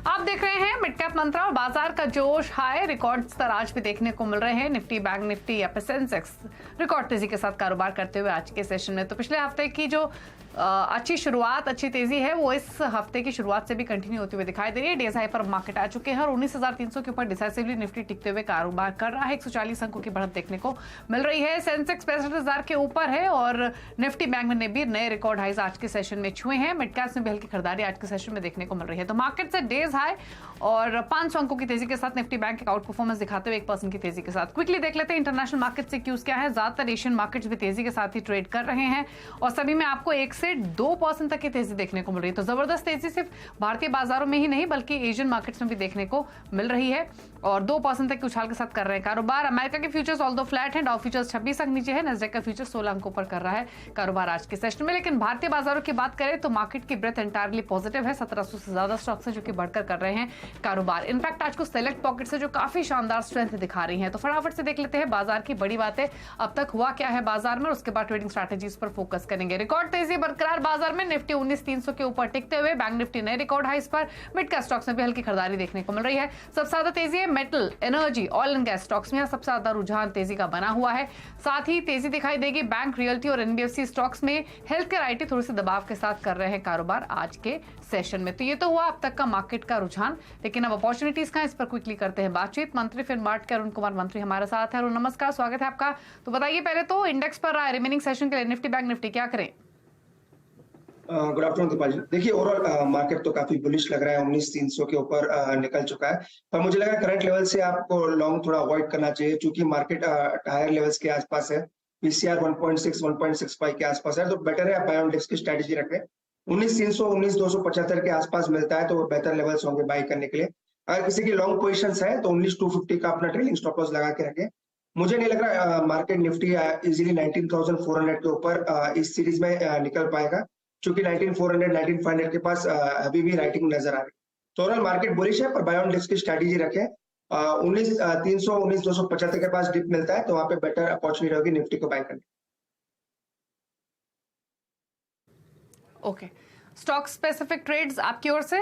आप देख रहे हैं मिड कैप मंत्रा और बाजार का जोश हाई रिकॉर्ड स्तर आज भी देखने को मिल रहे हैं। निफ्टी, बैंक निफ्टी या फिर सेंसेक्स रिकॉर्ड तेजी के साथ कारोबार करते हुए आज के सेशन में। तो पिछले हफ्ते की जो अच्छी शुरुआत, अच्छी तेजी है वो इस हफ्ते की शुरुआत से भी कंटिन्यू होती हुई दिखाई दे रही है। डेज हाई पर मार्केट आ चुके हैं और 19,300 के ऊपर डिसाइसिवली निफ्टी टिकते हुए कारोबार कर रहा है। 140 अंकों की बढ़त देखने को मिल रही है। सेंसेक्स 65,000 के ऊपर है और निफ्टी, बैंक ने भी नए रिकॉर्ड हाईज आज के सेशन में छुए हैं। मिड कैप्स में भी हल्की खरीदारी आज के सेशन में देखने को मिल रही है। तो मार्केट से डेज हाई और 500 अंकों की तेजी के साथ निफ्टी बैंक एक आउट परफॉर्मेंस दिखाते हुए 1% की तेजी के साथ। क्विकली देख लेते हैं इंटरनेशनल मार्केट से क्यूज क्या है। ज्यादातर एशियन मार्केट्स भी तेजी के साथ ही ट्रेड कर रहे हैं और सभी में आपको 1 से 2% तक की तेजी देखने को मिल रही है। तो जबरदस्त तेजी सिर्फ भारतीय बाजारों में ही नहीं बल्कि एशियन मार्केट्स में भी देखने को मिल रही है और 2% तक के उछाल के साथ कर रहे हैं कारोबार। अमेरिका के फ्यूचर्स ऑल्दो फ्लैट है, डाउ फ्यूचर्स 26 अंक नीचे है, नैस्डैक का फ्यूचर्स 16 अंकों पर कर रहा है कारोबार आज के सेशन में। लेकिन भारतीय बाजारों की बात करें तो मार्केट की ब्रेथ एंटायरली पॉजिटिव है। 1700 से ज्यादा स्टॉक्स है जो कि बढ़कर कर रहे हैं कारोबार। इनफैक्ट आज को सेलेक्ट पॉकेट से जो काफी शानदार स्ट्रेंथ दिखा रही है। तो फटाफट से देख लेते हैं बाजार की बड़ी बातें, अब तक हुआ क्या है बाजार में, उसके बाद ट्रेडिंग स्ट्रैटेजीज पर फोकस करेंगे। रिकॉर्ड तेजी बरकरार बाजार में, निफ्टी 19,300 के ऊपर टिकते हुए, बैंक निफ्टी नए रिकॉर्ड हाइस पर। मिड कैप स्टॉक्स में भी हल्की खरीदारी देखने को मिल रही है। सबसे ज्यादा तेजी है metal, energy, oil and gas stocks में, सबसे ज्यादा रुझान तेजी का बना हुआ है। साथ ही तेजी दिखाई देगी बैंक, रियल्टी और एनबीएफसी स्टॉक्स में। हेल्थ केयर, आईटी थोड़े से दबाव के साथ कर रहे हैं कारोबार आज के सेशन में। तो ये तो हुआ अब तक का मार्केट का रुझान, लेकिन अब अपॉर्चुनिटीज का, इस पर क्विकली करते हैं बातचीत। मंत्री फिनमार्ट के अरुण कुमार मंत्री हमारे साथ है। अरुण नमस्कार, स्वागत है आपका। तो बताइए पहले तो इंडेक्स पर रिमेनिंग सेशन के लिए निफ्टी, बैंक निफ्टी क्या करें? Good afternoon Deepali. देखिए ओवरऑल मार्केट तो काफी बुलिश लग रहा है, 19,300 के ऊपर निकल चुका है। पर मुझे लगा करंट लेवल से आपको लॉन्ग थोड़ा अवॉइड करना चाहिए क्योंकि मार्केट हायर लेवल्स के आसपास है। पीसीआर 1.6 1.65 के आसपास है, तो बेटर है आप बाय ऑन डिप्स की स्ट्रेटेजी रखें। 19,300 19,275 के आसपास मिलता है तो वो बेहतर लेवल्स होंगे बाय करने के लिए। अगर किसी की लॉन्ग पोजिशन है तो 19,250 का अपना ट्रेलिंग स्टॉप लॉस लगा के रखें। मुझे नहीं लग रहा मार्केट निफ्टी इजीली 19,400 के ऊपर इस सीरीज में निकल पाएगा क्योंकि 19,400 19,500 के पास अभी भी राइटिंग नजर आ रही है। तो ओवरऑल मार्केट बुलिश है पर बाय ऑन डिप्स की स्ट्रेटेजी रखें। 19,300 19,275 के पास डिप मिलता है तो वहां पे बेटर अपॉर्चुनिटी होगी निफ्टी को बाय करने। ओके, स्टॉक स्पेसिफिक ट्रेड्स आपकी ओर से?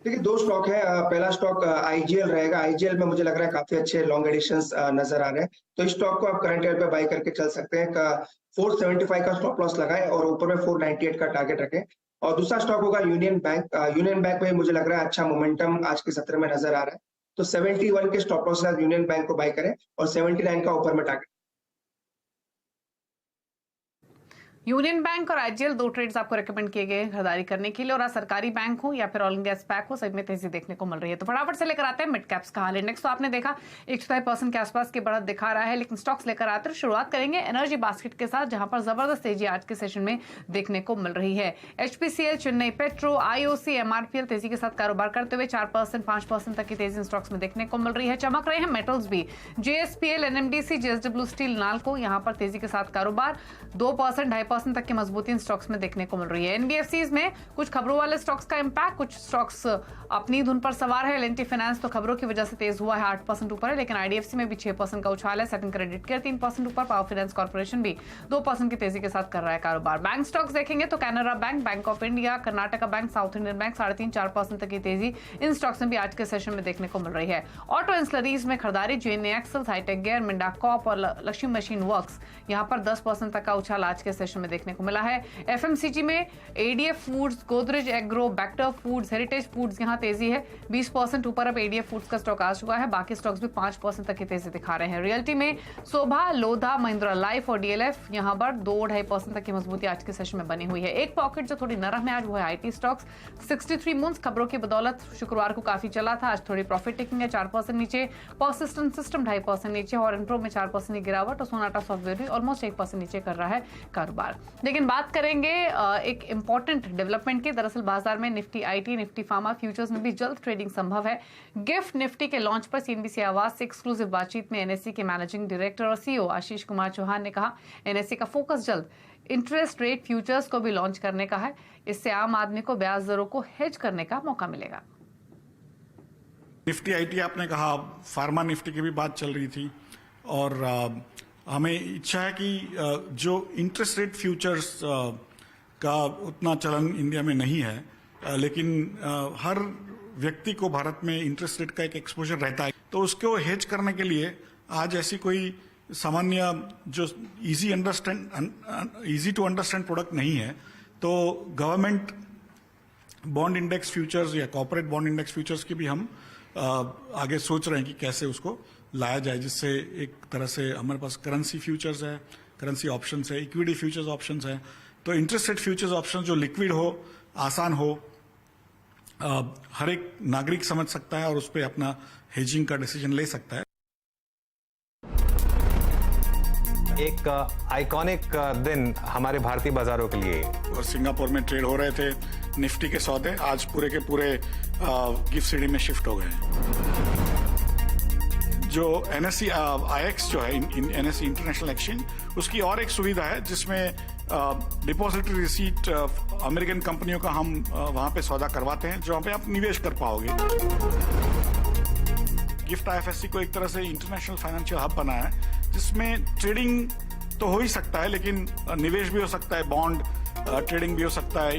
देखिए दो स्टॉक है। पहला स्टॉक आईजीएल रहेगा। आईजीएल में मुझे लग रहा है काफी अच्छे लॉन्ग एडिशंस नजर आ रहे हैं, तो इस स्टॉक को आप करंट लेवल पे बाय करके चल सकते हैं। 475 का स्टॉप लॉस लगाएं और ऊपर में 498 का टारगेट रखें। और दूसरा स्टॉक होगा यूनियन बैंक। यूनियन बैंक में मुझे लग रहा है अच्छा मोमेंटम आज के सत्र में नजर आ रहा है, तो 71 के स्टॉप लॉस के यूनियन बैंक को बाय करें और 79 का ऊपर में टारगेट। यूनियन बैंक और आईजीएल दो ट्रेड्स आपको रेकमेंड किए गए खरीदारी करने के लिए, और सरकारी बैंक हो या फिर ऑयल एंड गैस पैक हो, सब में तेजी देखने को मिल रही है। तो फटाफट से लेकर आते हैं मिड कैप्स का हाल। इंडेक्स तो आपने देखा 105% के आसपास की बढ़त दिखा रहा है, लेकिन स्टॉक्स लेकर आते हैं। शुरुआत करेंगे एनर्जी बास्केट के साथ, जहां पर जबरदस्त तेजी आज के सेशन में देखने को मिल रही है। HPCL, Chennai petro, IOC, MRPL तेजी के साथ कारोबार करते हुए 4% 5% तक की तेजी इन स्टॉक्स में देखने को मिल रही है। चमक रहे हैं मेटल्स भी, JSPL, NMDC, JSW steel, NALCO, यहां पर तेजी के साथ कारोबार 2% 2.5% तक की मजबूती स्टॉक्स में देखने को मिल रही है। एनबीएफसीज में कुछ खबरों वाले स्टॉक्स का इंपैक्ट, कुछ स्टॉक्स अपनी धुन पर सवार है। एल&टी फाइनेंस तो खबरों की वजह से तेज हुआ है, 8% ऊपर है, लेकिन आईडीएफसी में भी 6% का उछाल है। सेकंड क्रेडिट केयर 3% ऊपर, पावर फाइनेंस कॉर्पोरेशन भी 2% की तेजी के साथ कर रहा है कारोबार। बैंक स्टॉक्स देखेंगे तो Canara bank, bank of India, Karnataka bank, south Indian bank 3.5-4% तक की तेजी इन स्टॉक्स में भी आज के सेशन में देखने को मिल रही है। ऑटो इंसलरीज में खरीदारी, जेएनए एक्सेल, हाईटेक गियर, मिंडा कॉप और लक्ष्मी मशीन वर्क्स, यहां पर 10% तक का उछाल आज के सेशन में देखने को मिला है। एफएमसीजी में ADF foods, Godrej agro, Bector foods, heritage foods, यहां तेजी है 20% ऊपर। अब एडीएफ फूड्स का स्टॉक आ चुका है, बाकी स्टॉक्स भी 5% तक की तेजी दिखा रहे हैं। रियल्टी में शोभा, लोधा, महिंद्रा लाइफ और डीएलएफ, यहां पर 2-2.5% तक की मजबूती आज के सेशन में बनी हुई है। एक पॉकेट जो थोड़ी नरम है आज वो है आईटी स्टॉक्स। 63 मून्स खबरों की बदौलत शुक्रवार को काफी चला था, आज थोड़ी प्रॉफिट टेकिंग है, 4% नीचे। पर्सिस्टेंट सिस्टम 2.5% नीचे और इनप्रो में 4% की गिरावट, और सोनाटा सॉफ्टवेयर भी ऑलमोस्ट 1% नीचे कर रहा है कारोबार। लेकिन बात करेंगे एक इंपॉर्टेंट डेवलपमेंट की। दरअसल बाजार में Nifty IT, Nifty pharma futures में भी जल्द ट्रेडिंग संभव है। गिफ्ट निफ्टी के लॉन्च पर सीएनबीसी आवाज से एक्सक्लूसिव बातचीत में एनएससी के मैनेजिंग डायरेक्टर और सीईओ आशीष कुमार चौहान ने कहा, एनएससी का फोकस जल्द इंटरेस्ट रेट फ्यूचर्स को भी लॉन्च करने का है। इससे आम आदमी को ब्याज दरों को हेज करने का मौका मिलेगा। निफ्टी आईटी आपने कहा, फार्मा निफ्टी की भी बात चल रही थी, और हमें इच्छा है कि जो इंटरेस्ट रेट फ्यूचर्स का उतना चलन इंडिया में नहीं है, लेकिन हर व्यक्ति को भारत में इंटरेस्ट रेट का एक एक्सपोजर रहता है, तो उसको हेज करने के लिए आज ऐसी कोई सामान्य जो इजी टू अंडरस्टैंड प्रोडक्ट नहीं है, तो गवर्नमेंट बॉन्ड इंडेक्स फ्यूचर्स या कॉर्पोरेट बॉन्ड इंडेक्स फ्यूचर्स की भी हम आगे सोच रहे हैं कि कैसे उसको लाया जाए, जिससे एक तरह से हमारे पास करेंसी फ्यूचर्स है, करेंसी ऑप्शंस है, इक्विटी फ्यूचर्स ऑप्शंस है, तो इंटरेस्ट रेट फ्यूचर्स ऑप्शन जो लिक्विड हो, आसान हो, हर एक नागरिक समझ सकता है और उस पर अपना हेजिंग का डिसीजन ले सकता है। एक आइकॉनिक दिन हमारे भारतीय बाजारों के लिए। और सिंगापुर में ट्रेड हो रहे थे निफ्टी के सौदे, आज पूरे के पूरे गिफ्ट सिटी में शिफ्ट हो गए हैं। जो NSE IX जो है NSE इंटरनेशनल एक्सचेंज, उसकी और एक सुविधा है जिसमें डिपॉजिटरी रिसीट अमेरिकन कंपनियों का हम वहां पे सौदा करवाते हैं, जहां पे आप निवेश कर पाओगे। गिफ्ट IFSC को एक तरह से इंटरनेशनल फाइनेंशियल हब बनाया है, जिसमें ट्रेडिंग तो हो ही सकता है, लेकिन निवेश भी हो सकता है, बॉन्ड ट्रेडिंग भी हो सकता है,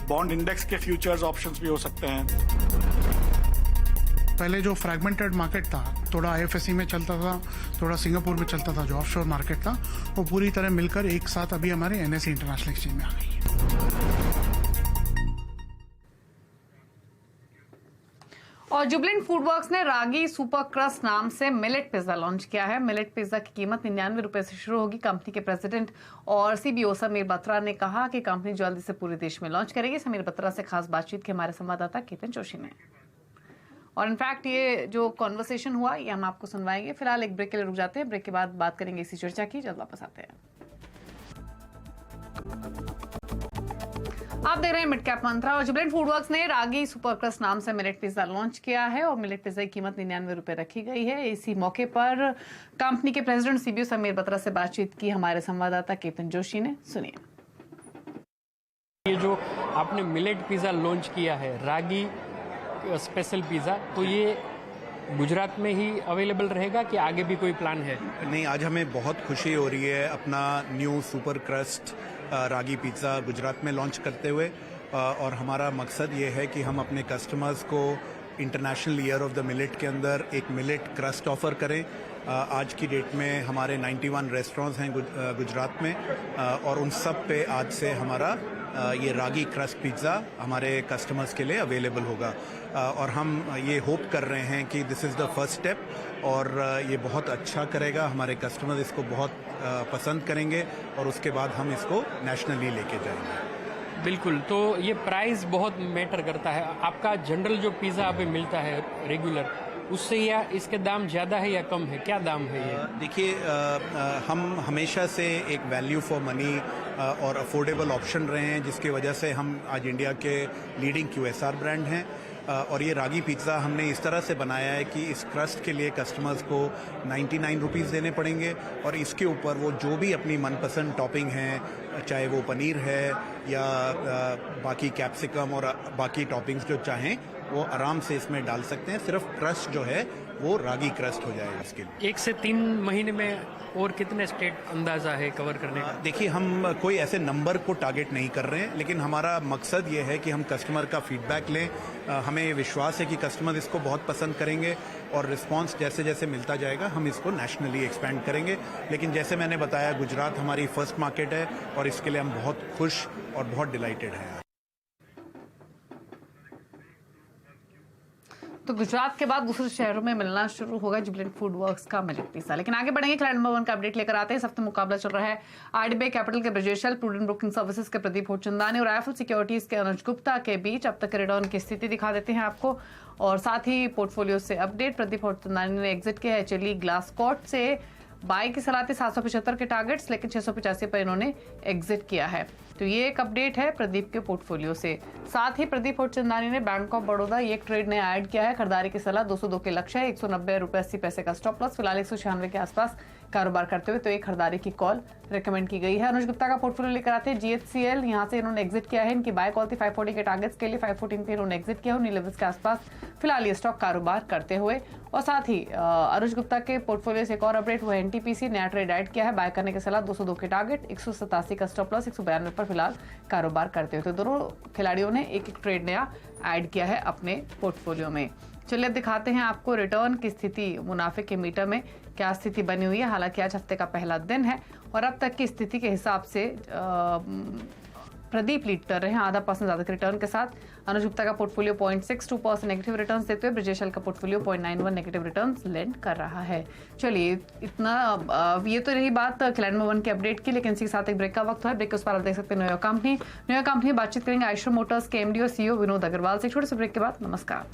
बॉन्ड इंडेक्स के फ्यूचर्स ऑप्शंस भी हो सकते हैं। पहले जो फ्रैगमेंटेड मार्केट था, थोड़ा IFSC में चलता था, थोड़ा सिंगापुर में चलता था, जो ऑफशोर मार्केट था, वो पूरी तरह मिलकर एक साथ अभी हमारे NSE इंटरनेशनल एक्सचेंज में आ गई है। और जुबलेंट फूड वर्क्स ने रागी सुपर क्रस्ट नाम से मिलेट पिज्जा लॉन्च किया है। मिलेट पिज्जा की कीमत 99 रुपए से शुरू होगी। कंपनी के प्रेसिडेंट और CBO समीर बत्रा ने कहा कि कंपनी जल्दी से पूरे देश में लॉन्च करेगी। समीर बत्रा से खास बातचीत के हमारे संवाददाता केतन जोशी ने। और इनफैक्ट ये जो कॉन्वर्सेशन हुआ ये हम आपको सुनवाएंगे। फिलहाल एक ब्रेक के लिए रुक जाते हैं, ब्रेक के बाद बात करेंगे इसी चर्चा की। जल्द वापस आते हैं। आप देख रहे हैं मिड कैप मंत्रा। और जुबलेंट फूड वर्क्स ने रागी सुपर क्रस्ट नाम से मिलेट पिज्जा लॉन्च किया है और मिलेट पिज्जा की कीमत 99 रुपए रखी गई है। इसी मौके पर कंपनी के प्रेसिडेंट CBO समीर बत्रा से बातचीत की हमारे संवाददाता केतन जोशी ने। सुनिए। ये जो आपने मिलेट पिज्जा लॉन्च किया है, रागी स्पेशल पिज्जा, तो ये गुजरात में ही अवेलेबल रहेगा कि आगे भी कोई प्लान है? नहीं, आज हमें बहुत खुशी हो रही है अपना न्यू सुपर क्रस्ट रागी पिज़्ज़ा गुजरात में लॉन्च करते हुए। और हमारा मकसद ये है कि हम अपने कस्टमर्स को international year of the millet के अंदर एक मिलेट क्रस्ट ऑफ़र करें। आज की डेट में हमारे 91 रेस्टोरेंट्स हैं गुजरात में, और उन सब पे आज से हमारा ये रागी क्रस्ट पिज़्ज़ा हमारे कस्टमर्स के लिए अवेलेबल होगा। और हम ये होप कर रहे हैं कि this is the first step, और ये बहुत अच्छा करेगा, हमारे कस्टमर्स इसको बहुत पसंद करेंगे, और उसके बाद हम इसको नेशनली लेके जाएंगे। बिल्कुल, तो ये प्राइस बहुत मैटर करता है। आपका जनरल जो पिज़्ज़ा अभी मिलता है रेगुलर, उससे या इसके दाम ज़्यादा है या कम है? क्या दाम है ये? देखिए, हम हमेशा से एक वैल्यू फॉर मनी और अफोर्डेबल ऑप्शन रहे हैं, जिसकी वजह से हम आज इंडिया के लीडिंग QSR ब्रांड हैं। और ये रागी पिज़्ज़ा हमने इस तरह से बनाया है कि इस क्रस्ट के लिए कस्टमर्स को 99 रुपीज़ देने पड़ेंगे, और इसके ऊपर वो जो भी अपनी मनपसंद टॉपिंग है, चाहे वो पनीर है या बाकी कैप्सिकम और बाकी टॉपिंग्स जो चाहें, वो आराम से इसमें डाल सकते हैं। सिर्फ क्रस्ट जो है वो रागी क्रस्ट हो जाएगा इसके लिए। 1 से 3 महीने में और कितने स्टेट अंदाजा है कवर करने का? देखिए, हम कोई ऐसे नंबर को टारगेट नहीं कर रहे हैं, लेकिन हमारा मकसद ये है कि हम कस्टमर का फीडबैक लें। हमें विश्वास है कि कस्टमर इसको बहुत पसंद करेंगे, और रिस्पांस जैसे जैसे मिलता जाएगा हम इसको नेशनली एक्सपेंड करेंगे। लेकिन जैसे मैंने बताया, गुजरात हमारी फर्स्ट मार्केट है, और इसके लिए हम बहुत खुश और बहुत डिलाइटेड हैं। तो गुजरात के बाद दूसरे शहरों में मिलना शुरू होगा जुबलेंट फूड वर्क्स का मिलेट पिज्जा। लेकिन आगे बढ़ेंगे, क्लाइंट नंबर 1 का अपडेट लेकर आते हैं। इस हफ्ते मुकाबला चल रहा है IDBI कैपिटल के ब्रजेश शैल, प्रूडेंट ब्रोकिंग सर्विसेज के प्रदीप होचंदानी और आईएफएल सिक्योरिटीज के अनुज गुप्ता के बीच। अब तक रिटर्न की स्थिति दिखा देते हैं आपको, और साथ ही पोर्टफोलियो से अपडेट। प्रदीप होचंदानी ने एग्जिट किया है HLE ग्लासकोट से। बाई की सलाह थी 775 के टारगेट्स, लेकिन 685 पर इन्होंने एग्जिट किया है। तो ये एक अपडेट है प्रदीप के पोर्टफोलियो से। साथ ही प्रदीप होचंदानी ने बैंक ऑफ बड़ौदा ये एक ट्रेड ने ऐड किया है। खरीदारी की सलाह 202 के लक्ष्य है, 190 रुपए 80 पैसे का स्टॉप लॉस, फिलहाल 196 के आसपास कारोबार करते हुए, तो एक खरीदारी की कॉल रेकमेंड की गई है। अनुज गुप्ता का पोर्टफोलियो लेकर आते हैं GHCL, यहां से इन्होंने एग्जिट किया है। इनकी बाय कॉल थी 540 के टारगेट्स के लिए, 514 पे इन्होंने एग्जिट किया, उन्हीं लेवल्स के आसपास फिलहाल ये स्टॉक कारोबार करते हुए। और साथ ही अनुज गुप्ता के पोर्टफोलियो से एक और अपडेट, वो NTPC नया ट्रेड ऐड किया है, बाय करने की सलाह, 202 के टारगेट, 187 का स्टॉप लॉस, 192 पर फिलहाल कारोबार करते हुए। तो दोनों खिलाड़ियों ने एक ट्रेड नया ऐड किया है अपने पोर्टफोलियो में। चलिए अब दिखाते हैं आपको रिटर्न की स्थिति, मुनाफे के मीटर में क्या स्थिति बनी हुई है। हालांकि आज हफ्ते का पहला दिन है और अब तक की स्थिति के हिसाब से प्रदीप लीड कर रहे हैं 0.5% ज्यादा के रिटर्न के साथ। अनुज गुप्ता का पोर्टफोलियो 0.62% नेगेटिव रिटर्न्स देते हुए ब्रिजेश का पोर्टफोलियो 0.91 नेगेटिव रिटर्न्स लेंड कर रहा है। चलिए इतना ये तो रही बात खिलाड़ी वन के अपडेट की, लेकिन इसी के साथ एक ब्रेक का वक्त है। ब्रेक के उस पर आप देख सकते हैं न्यू कंपनी बातचीत करेंगे आइशर मोटर्स के MD और CEO विनोद अग्रवाल से। छोटे से ब्रेक के बाद नमस्कार।